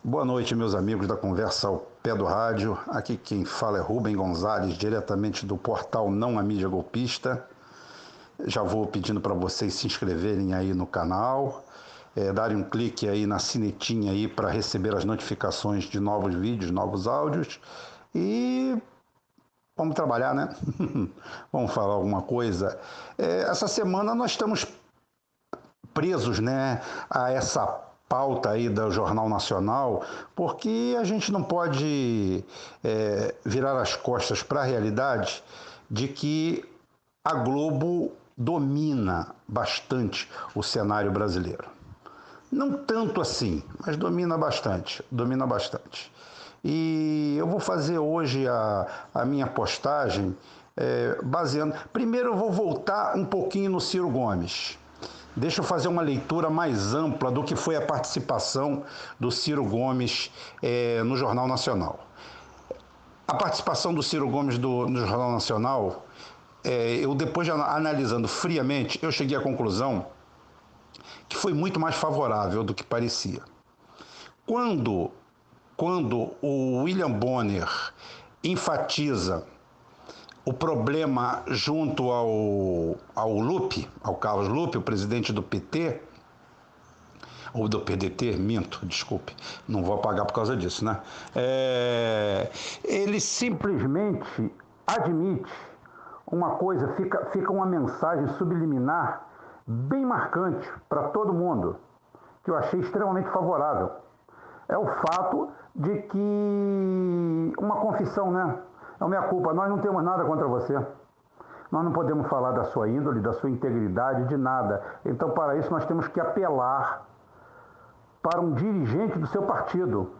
Boa noite, meus amigos da Conversa ao Pé do Rádio. Aqui quem fala é Rubem Gonzalez, diretamente do portal Não a Mídia Golpista. Já vou pedindo para vocês se inscreverem aí no canal, darem um clique aí na sinetinha aí para receber as notificações de novos vídeos, novos áudios e vamos trabalhar, né? Vamos falar alguma coisa. Essa semana nós estamos presos, né, a essa pauta aí do Jornal Nacional, porque a gente não pode virar as costas para a realidade de que a Globo domina bastante o cenário brasileiro. Não tanto assim, mas domina bastante, domina bastante. E eu vou fazer hoje a minha postagem baseando... Primeiro eu vou voltar um pouquinho no Ciro Gomes. Deixa eu fazer uma leitura mais ampla do que foi a participação do Ciro Gomes no Jornal Nacional. A participação do Ciro Gomes no Jornal Nacional, eu depois de analisando friamente, eu cheguei à conclusão que foi muito mais favorável do que parecia. Quando o William Bonner enfatiza o problema junto ao Lupe, ao Carlos Lupe, o presidente do PT, ou do PDT, minto, desculpe, não vou apagar por causa disso, né? Ele simplesmente admite uma coisa, fica uma mensagem subliminar bem marcante para todo mundo, que eu achei extremamente favorável. É o fato de que uma confissão, né? É minha culpa, nós não temos nada contra você. Nós não podemos falar da sua índole, da sua integridade, de nada. Então, para isso, nós temos que apelar para um dirigente do seu partido,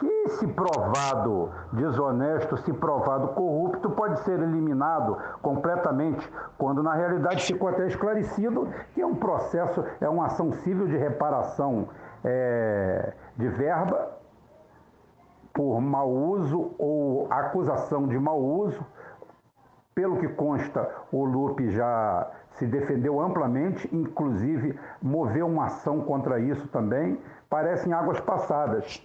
que, se provado desonesto, se provado corrupto, pode ser eliminado completamente, quando na realidade ficou até esclarecido que é um processo, é uma ação civil de reparação de verba por mau uso ou acusação de mau uso. Pelo que consta, o Lupe já se defendeu amplamente, inclusive moveu uma ação contra isso também. Parecem águas passadas.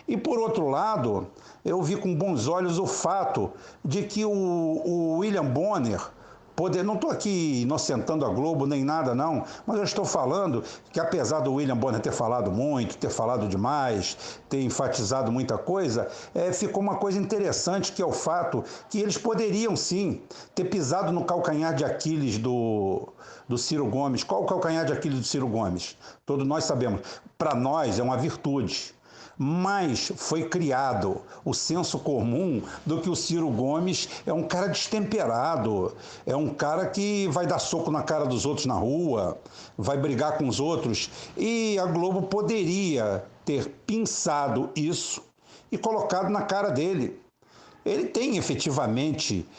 E por outro lado, eu vi com bons olhos o fato de que o William Bonner, não estou aqui inocentando a Globo nem nada não, mas eu estou falando que apesar do William Bonner ter falado muito, ter falado demais, ter enfatizado muita coisa, ficou uma coisa interessante, que é o fato que eles poderiam sim ter pisado no calcanhar de Aquiles do Ciro Gomes. Qual o calcanhar de Aquiles do Ciro Gomes? Todos nós sabemos. Para nós é uma virtude. Mas foi criado o senso comum do que o Ciro Gomes é um cara destemperado, é um cara que vai dar soco na cara dos outros na rua, vai brigar com os outros, e a Globo poderia ter pensado isso e colocado na cara dele. Ele tem efetivamente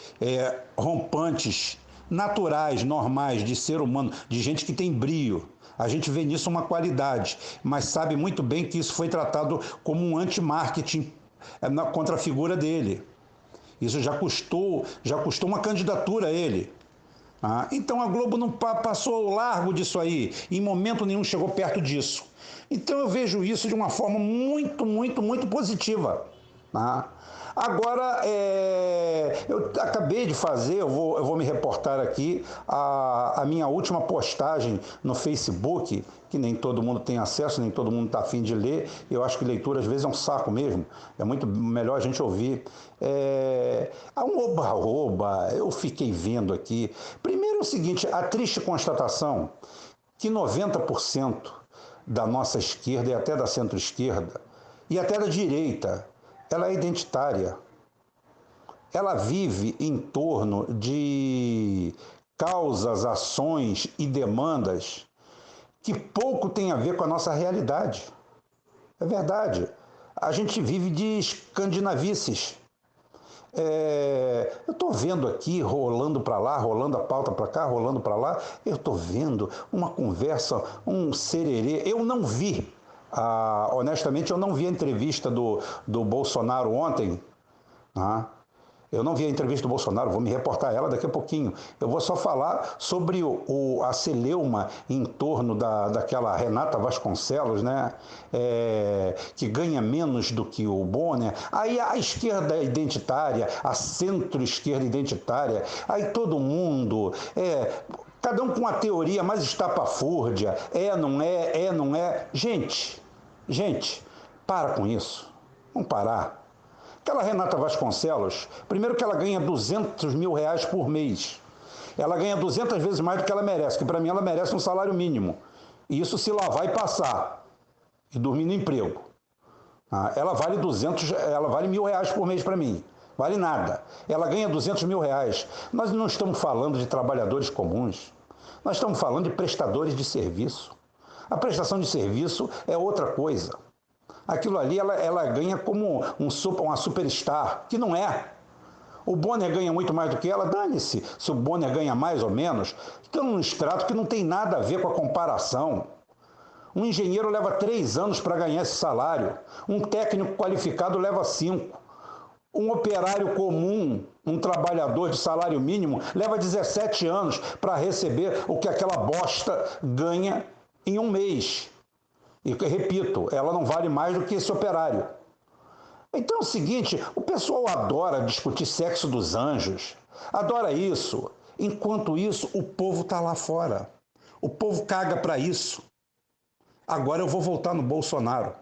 rompantes naturais, normais, de ser humano, de gente que tem brio. A gente vê nisso uma qualidade, mas sabe muito bem que isso foi tratado como um anti-marketing contra a figura dele. Isso já custou uma candidatura a ele. Então a Globo não passou ao largo disso aí, em momento nenhum chegou perto disso. Então eu vejo isso de uma forma muito, muito, muito positiva. Agora, eu acabei de fazer, eu vou me reportar aqui, a minha última postagem no Facebook, que nem todo mundo tem acesso, nem todo mundo está afim de ler. Eu acho que leitura às vezes é um saco mesmo, é muito melhor a gente ouvir. Há um oba-oba, eu fiquei vendo aqui. Primeiro é o seguinte, a triste constatação que 90% da nossa esquerda e até da centro-esquerda e até da direita, ela é identitária. Ela vive em torno de causas, ações e demandas que pouco tem a ver com a nossa realidade. É verdade. A gente vive de escandinavices. Eu estou vendo aqui, rolando para lá, rolando a pauta para cá, rolando para lá, eu estou vendo uma conversa, um sererê. Eu não vi, honestamente, eu não vi a entrevista do Bolsonaro ontem. Eu não vi a entrevista do Bolsonaro, vou me reportar ela daqui a pouquinho. Eu vou só falar sobre a celeuma em torno daquela Renata Vasconcelos, né? Que ganha menos do que o Bonner. Aí a esquerda identitária, a centro-esquerda identitária, aí todo mundo... cada um com uma teoria mais estapafúrdia. Não é, não é. Gente, para com isso. Vamos parar. Aquela Renata Vasconcelos, primeiro que ela ganha R$200 mil por mês. Ela ganha 200 vezes mais do que ela merece, que para mim ela merece um salário mínimo. E isso se lavar e passar. E dormir no emprego. Ela vale R$1.000 por mês para mim. Vale nada. Ela ganha R$200 mil. Nós não estamos falando de trabalhadores comuns. Nós estamos falando de prestadores de serviço. A prestação de serviço é outra coisa. Aquilo ali ela ganha como uma superstar, que não é. O Bonner ganha muito mais do que ela, dane-se se o Bonner ganha mais ou menos. Estão num extrato que não tem nada a ver com a comparação. Um engenheiro leva 3 anos para ganhar esse salário. Um técnico qualificado leva 5. Um operário comum, um trabalhador de salário mínimo, leva 17 anos para receber o que aquela bosta ganha em um mês. E repito, ela não vale mais do que esse operário. Então é o seguinte, o pessoal adora discutir sexo dos anjos, adora isso. Enquanto isso, o povo está lá fora. O povo caga para isso. Agora eu vou voltar no Bolsonaro.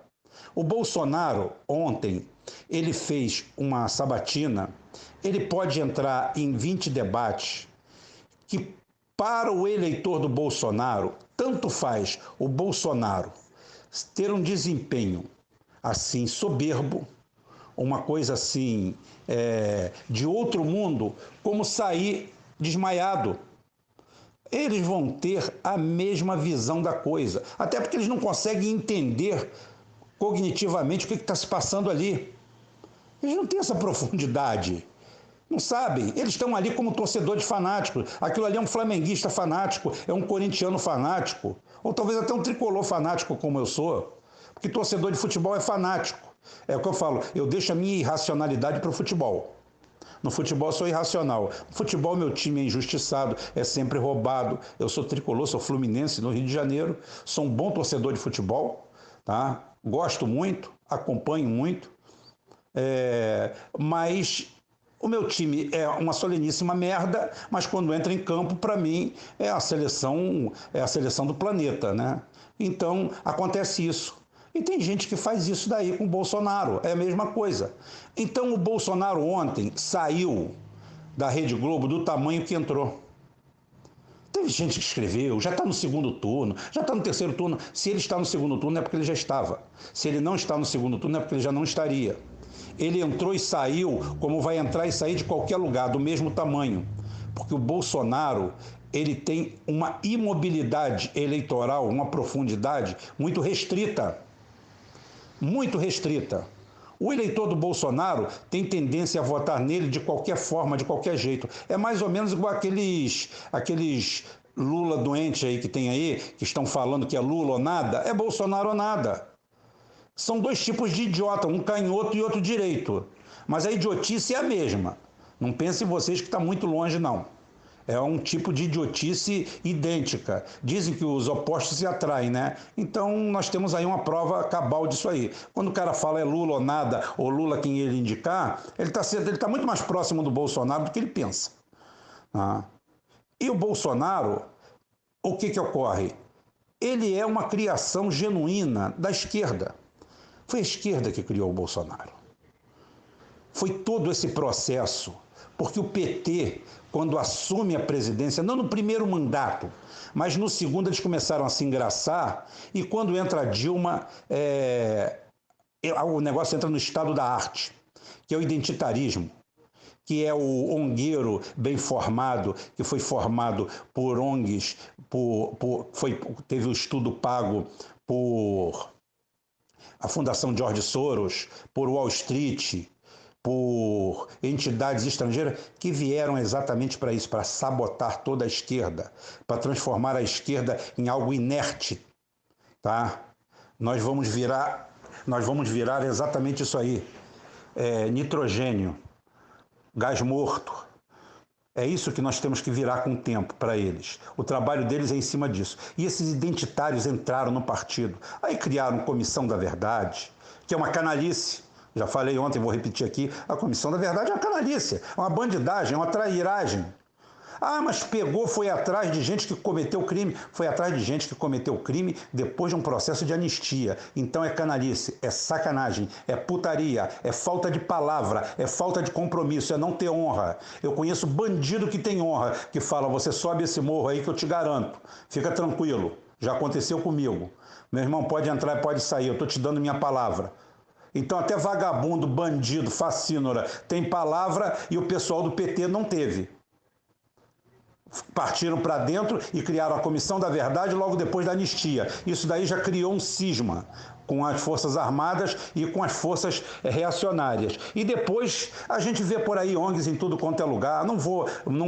O Bolsonaro, ontem, ele fez uma sabatina, ele pode entrar em 20 debates que, para o eleitor do Bolsonaro, tanto faz o Bolsonaro ter um desempenho assim soberbo, uma coisa assim de outro mundo, como sair desmaiado. Eles vão ter a mesma visão da coisa, até porque eles não conseguem entender cognitivamente o que está se passando ali. Eles não têm essa profundidade. Não sabem, eles estão ali como torcedores fanáticos. Aquilo ali é um flamenguista fanático, é um corintiano fanático, ou talvez até um tricolor fanático como eu sou, porque torcedor de futebol é fanático. É o que eu falo, eu deixo a minha irracionalidade para o futebol. No futebol eu sou irracional. No futebol meu time é injustiçado, é sempre roubado. Eu sou tricolor, sou fluminense no Rio de Janeiro, sou um bom torcedor de futebol, tá? Gosto muito, acompanho muito, mas o meu time é uma soleníssima merda, mas quando entra em campo, para mim, é a seleção do planeta, né? Então, acontece isso. E tem gente que faz isso daí com o Bolsonaro, é a mesma coisa. Então, o Bolsonaro ontem saiu da Rede Globo do tamanho que entrou. Teve gente que escreveu, já está no segundo turno, já está no terceiro turno. Se ele está no segundo turno é porque ele já estava. Se ele não está no segundo turno é porque ele já não estaria. Ele entrou e saiu como vai entrar e sair de qualquer lugar, do mesmo tamanho. Porque o Bolsonaro, ele tem uma imobilidade eleitoral, uma profundidade muito restrita. Muito restrita. O eleitor do Bolsonaro tem tendência a votar nele de qualquer forma, de qualquer jeito. É mais ou menos igual aqueles Lula doentes aí que tem aí, que estão falando que é Lula ou nada, é Bolsonaro ou nada. São dois tipos de idiota, um canhoto e outro direito. Mas a idiotice é a mesma. Não pensem vocês que está muito longe, não. É um tipo de idiotice idêntica. Dizem que os opostos se atraem, né? Então nós temos aí uma prova cabal disso aí. Quando o cara fala é Lula ou nada, ou Lula quem ele indicar, ele está muito mais próximo do Bolsonaro do que ele pensa. E o Bolsonaro, o que ocorre? Ele é uma criação genuína da esquerda. Foi a esquerda que criou o Bolsonaro. Foi todo esse processo, porque o PT, quando assume a presidência, não no primeiro mandato, mas no segundo eles começaram a se engraçar, e quando entra a Dilma, o negócio entra no estado da arte, que é o identitarismo, que é o ongueiro bem formado, que foi formado por ONGs, teve o estudo pago por a Fundação George Soros, por Wall Street, por entidades estrangeiras que vieram exatamente para isso, para sabotar toda a esquerda, para transformar a esquerda em algo inerte, tá? Nós vamos virar exatamente isso aí, nitrogênio. gás morto. É isso que nós temos que virar com o tempo para eles. O trabalho deles é em cima disso. E esses identitários entraram no partido. Aí criaram Comissão da Verdade, que é uma canalice. Já falei ontem, vou repetir aqui, a Comissão da Verdade é uma canalice, é uma bandidagem, é uma trairagem. Ah, mas pegou, foi atrás de gente que cometeu crime. Foi atrás de gente que cometeu crime depois de um processo de anistia. Então é canalice, é sacanagem, é putaria, é falta de palavra, é falta de compromisso, é não ter honra. Eu conheço bandido que tem honra, que fala, você sobe esse morro aí que eu te garanto. Fica tranquilo, já aconteceu comigo. Meu irmão, pode entrar e pode sair, eu estou te dando minha palavra. Então até vagabundo, bandido, facínora tem palavra e o pessoal do PT não teve. Partiram para dentro e criaram a Comissão da Verdade logo depois da anistia. Isso daí já criou um cisma com as Forças Armadas e com as forças reacionárias. E depois a gente vê por aí ONGs em tudo quanto é lugar. Não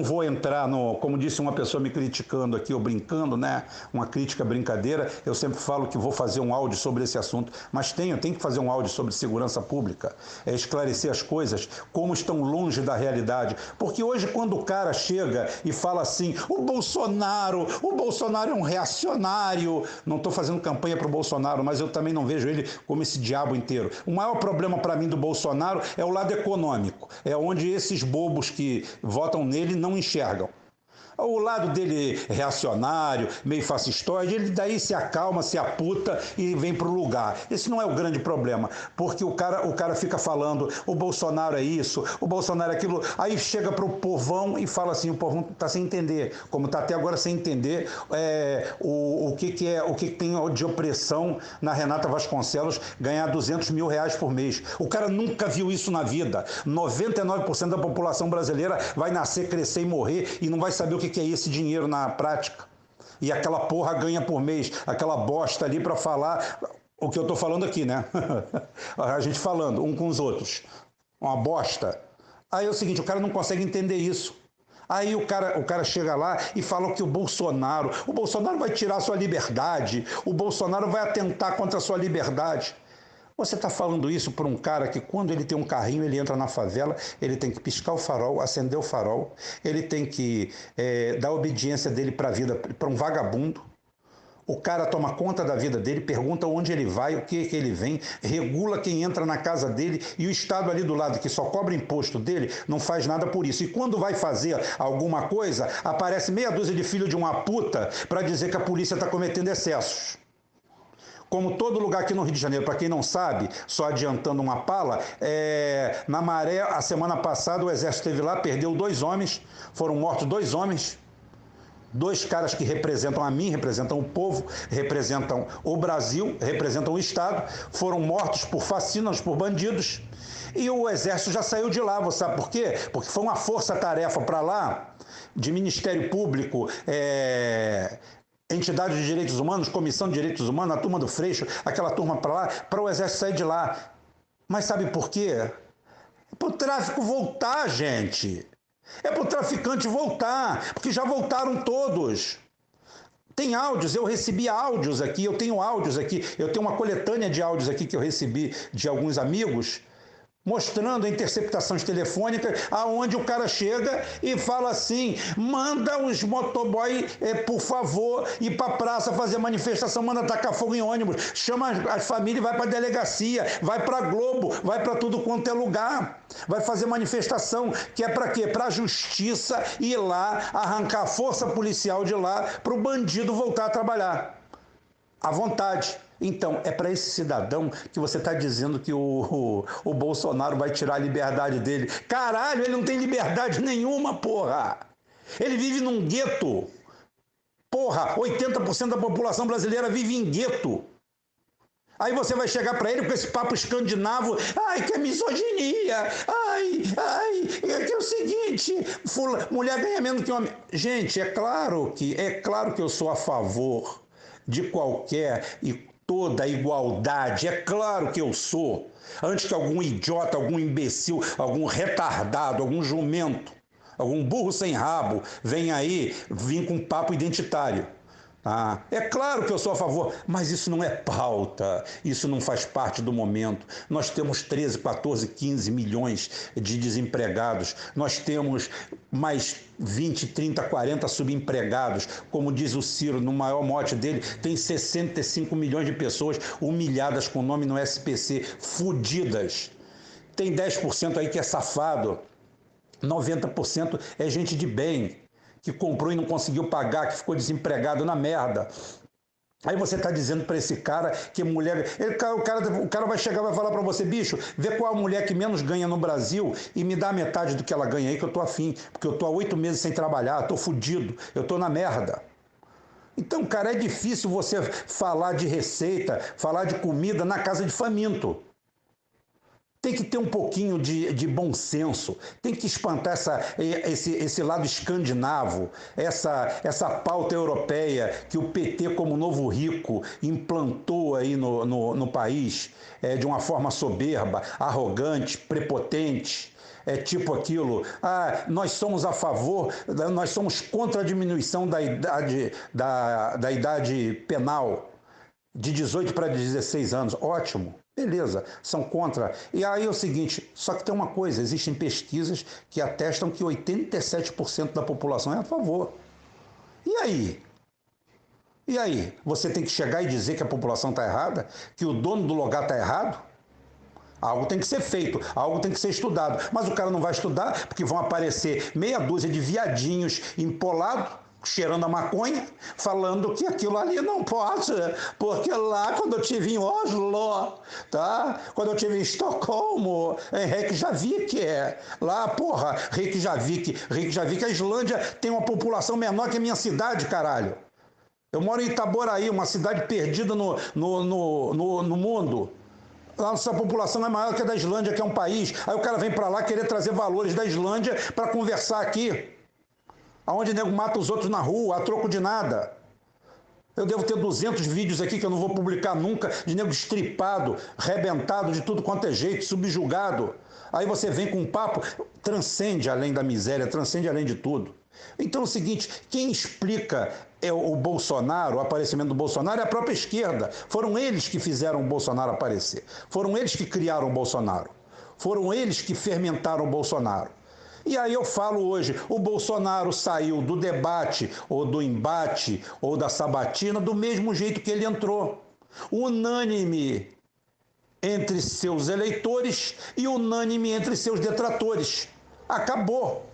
vou entrar no, como disse uma pessoa me criticando aqui, ou brincando, né? Uma crítica brincadeira. Eu sempre falo que vou fazer um áudio sobre esse assunto, mas tenho que fazer um áudio sobre segurança pública, esclarecer as coisas, como estão longe da realidade. Porque hoje, quando o cara chega e fala assim, o Bolsonaro é um reacionário. Não estou fazendo campanha para o Bolsonaro, mas eu também não vejo ele como esse diabo inteiro. O maior problema para mim do Bolsonaro é o lado econômico. É onde esses bobos que votam nele não enxergam. O lado dele reacionário, meio fascistoide, ele daí se acalma, se aputa e vem para o lugar. Esse não é o grande problema, porque o cara fica falando, o Bolsonaro é isso, o Bolsonaro é aquilo, aí chega para o povão e fala assim, o povão está sem entender, como está até agora sem entender o que tem de opressão na Renata Vasconcelos ganhar R$200 mil por mês. O cara nunca viu isso na vida. 99% da população brasileira vai nascer, crescer e morrer e não vai saber o que é esse dinheiro na prática. E aquela porra ganha por mês, aquela bosta ali para falar o que eu estou falando aqui, né? A gente falando um com os outros. Uma bosta. Aí é o seguinte, o cara não consegue entender isso. Aí o cara chega lá e fala que o Bolsonaro vai tirar a sua liberdade, o Bolsonaro vai atentar contra a sua liberdade. Você está falando isso para um cara que quando ele tem um carrinho, ele entra na favela, ele tem que piscar o farol, acender o farol, ele tem que dar obediência dele para a vida, para um vagabundo. O cara toma conta da vida dele, pergunta onde ele vai, o que ele vem, regula quem entra na casa dele e o Estado ali do lado, que só cobra imposto dele, não faz nada por isso. E quando vai fazer alguma coisa, aparece meia dúzia de filho de uma puta para dizer que a polícia está cometendo excessos. Como todo lugar aqui no Rio de Janeiro, para quem não sabe, só adiantando uma pala, na Maré, a semana passada o Exército esteve lá, perdeu 2 homens, foram mortos 2 homens, 2 caras que representam a mim, representam o povo, representam o Brasil, representam o Estado, foram mortos por fascínoras, por bandidos, e o Exército já saiu de lá, você sabe por quê? Porque foi uma força-tarefa para lá, de Ministério Público, entidade de direitos humanos, comissão de direitos humanos, a turma do Freixo, aquela turma para lá, para o Exército sair de lá. Mas sabe por quê? É para o tráfico voltar, gente. É para o traficante voltar, porque já voltaram todos. Tem áudios, eu recebi áudios aqui, eu tenho áudios aqui, eu tenho uma coletânea de áudios aqui que eu recebi de alguns amigos, mostrando a interceptações telefônicas, aonde o cara chega e fala assim, manda os motoboy, por favor, ir para a praça fazer manifestação, manda tacar fogo em ônibus, chama as famílias e vai para a delegacia, vai para a Globo, vai para tudo quanto é lugar, vai fazer manifestação, que é para quê? Para a justiça ir lá, arrancar a força policial de lá, para o bandido voltar a trabalhar, à vontade. Então, é para esse cidadão que você está dizendo que o Bolsonaro vai tirar a liberdade dele. Caralho, ele não tem liberdade nenhuma, porra! Ele vive num gueto. Porra, 80% da população brasileira vive em gueto. Aí você vai chegar para ele com esse papo escandinavo, ai, que é misoginia, ai, é que é o seguinte, mulher ganha menos que homem. Gente, é claro que eu sou a favor de qualquer e toda a igualdade, é claro que eu sou. Antes que algum idiota, algum imbecil, algum retardado, algum jumento, algum burro sem rabo venha aí vir com papo identitário. Ah, é claro que eu sou a favor, mas isso não é pauta, isso não faz parte do momento. Nós temos 13, 14, 15 milhões de desempregados, nós temos mais 20, 30, 40 subempregados. Como diz o Ciro, no maior mote dele, tem 65 milhões de pessoas humilhadas com nome no SPC, fudidas. Tem 10% aí que é safado, 90% é gente de bem, que comprou e não conseguiu pagar, que ficou desempregado na merda. Aí você está dizendo para esse cara que mulher... O cara vai chegar e vai falar para você, bicho, vê qual a mulher que menos ganha no Brasil e me dá metade do que ela ganha aí, que eu tô afim. Porque eu tô há 8 meses sem trabalhar, tô fudido, eu tô na merda. Então, cara, é difícil você falar de receita, falar de comida na casa de faminto. Tem que ter um pouquinho de bom senso, tem que espantar esse lado escandinavo, essa pauta europeia que o PT, como novo rico, implantou aí no país de uma forma soberba, arrogante, prepotente. É tipo aquilo, nós somos a favor, nós somos contra a diminuição da idade penal de 18 para 16 anos. Ótimo. Beleza, são contra. E aí é o seguinte, só que tem uma coisa, existem pesquisas que atestam que 87% da população é a favor. E aí? E aí? Você tem que chegar e dizer que a população está errada? Que o dono do lugar está errado? Algo tem que ser feito, algo tem que ser estudado. Mas o cara não vai estudar porque vão aparecer meia dúzia de viadinhos empolados, cheirando a maconha, falando que aquilo ali não pode, porque lá quando eu estive em Oslo, tá? Quando eu estive em Estocolmo, em Reykjavik, lá, porra, Reykjavik, a Islândia tem uma população menor que a minha cidade, caralho. Eu moro em Itaboraí, uma cidade perdida no mundo. A nossa população é maior que a da Islândia, que é um país. Aí o cara vem pra lá querer trazer valores da Islândia para conversar aqui. Aonde o nego mata os outros na rua, a troco de nada. Eu devo ter 200 vídeos aqui que eu não vou publicar nunca, de nego estripado, rebentado de tudo quanto é jeito, subjugado. Aí você vem com um papo, transcende além da miséria, transcende além de tudo. Então é o seguinte, quem explica o Bolsonaro, o aparecimento do Bolsonaro é a própria esquerda. Foram eles que fizeram o Bolsonaro aparecer. Foram eles que criaram o Bolsonaro. Foram eles que fermentaram o Bolsonaro. E aí eu falo hoje, o Bolsonaro saiu do debate, ou do embate, ou da sabatina, do mesmo jeito que ele entrou. Unânime entre seus eleitores e unânime entre seus detratores. Acabou.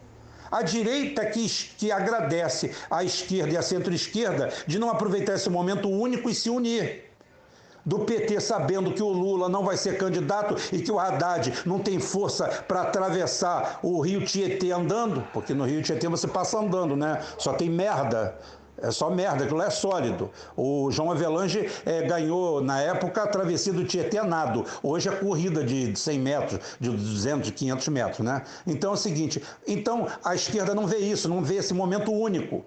A direita que agradece à esquerda e à centro-esquerda de não aproveitar esse momento único e se unir. Do PT sabendo que o Lula não vai ser candidato e que o Haddad não tem força para atravessar o Rio Tietê andando, porque no Rio Tietê você passa andando, né? Só tem merda. É só merda, aquilo é sólido. O João Avelange ganhou, na época, a travessia do Tietê a nado. Hoje é corrida de 100 metros, de 200, de 500 metros, né? Então é o seguinte, então a esquerda não vê isso, não vê esse momento único.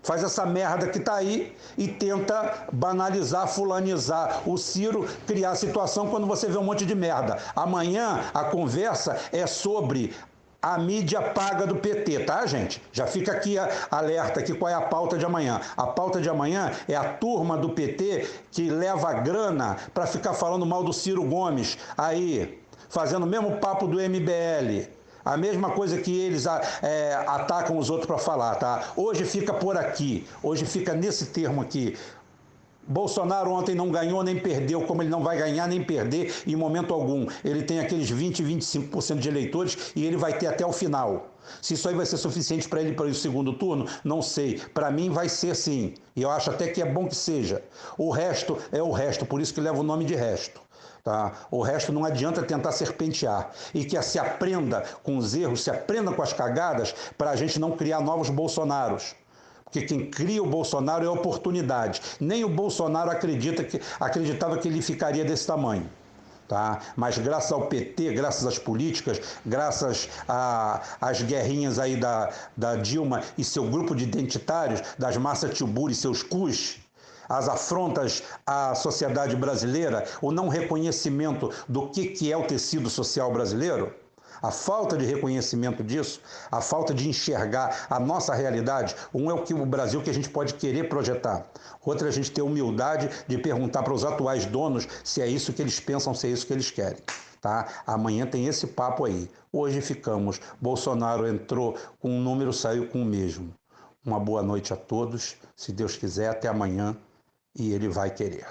Faz essa merda que tá aí e tenta banalizar, fulanizar o Ciro, criar a situação quando você vê um monte de merda. Amanhã a conversa é sobre a mídia paga do PT, tá, gente? Já fica aqui alerta aqui qual é a pauta de amanhã. A pauta de amanhã é a turma do PT que leva grana para ficar falando mal do Ciro Gomes aí, fazendo o mesmo papo do MBL. A mesma coisa que eles atacam os outros para falar, tá? Hoje fica por aqui, hoje fica nesse termo aqui. Bolsonaro ontem não ganhou nem perdeu, como ele não vai ganhar nem perder em momento algum. Ele tem aqueles 20, 25% de eleitores e ele vai ter até o final. Se isso aí vai ser suficiente para ele para o segundo turno, não sei. Para mim vai ser sim. E eu acho até que é bom que seja. O resto é o resto, por isso que leva o nome de resto. Tá? O resto não adianta tentar serpentear. E que se aprenda com os erros, se aprenda com as cagadas, para a gente não criar novos Bolsonaros. Porque quem cria o Bolsonaro é oportunidade. Nem o Bolsonaro acreditava que ele ficaria desse tamanho. Tá? Mas graças ao PT, graças às políticas, graças às guerrinhas aí da Dilma e seu grupo de identitários, das massas Tiburi e seus cus, as afrontas à sociedade brasileira, o não reconhecimento do que é o tecido social brasileiro, a falta de reconhecimento disso, a falta de enxergar a nossa realidade. Um é o Brasil que a gente pode querer projetar. Outro é a gente ter humildade de perguntar para os atuais donos se é isso que eles pensam, se é isso que eles querem. Tá? Amanhã tem esse papo aí. Hoje ficamos. Bolsonaro entrou com um número, saiu com o mesmo. Uma boa noite a todos. Se Deus quiser, até amanhã. E ele vai querer.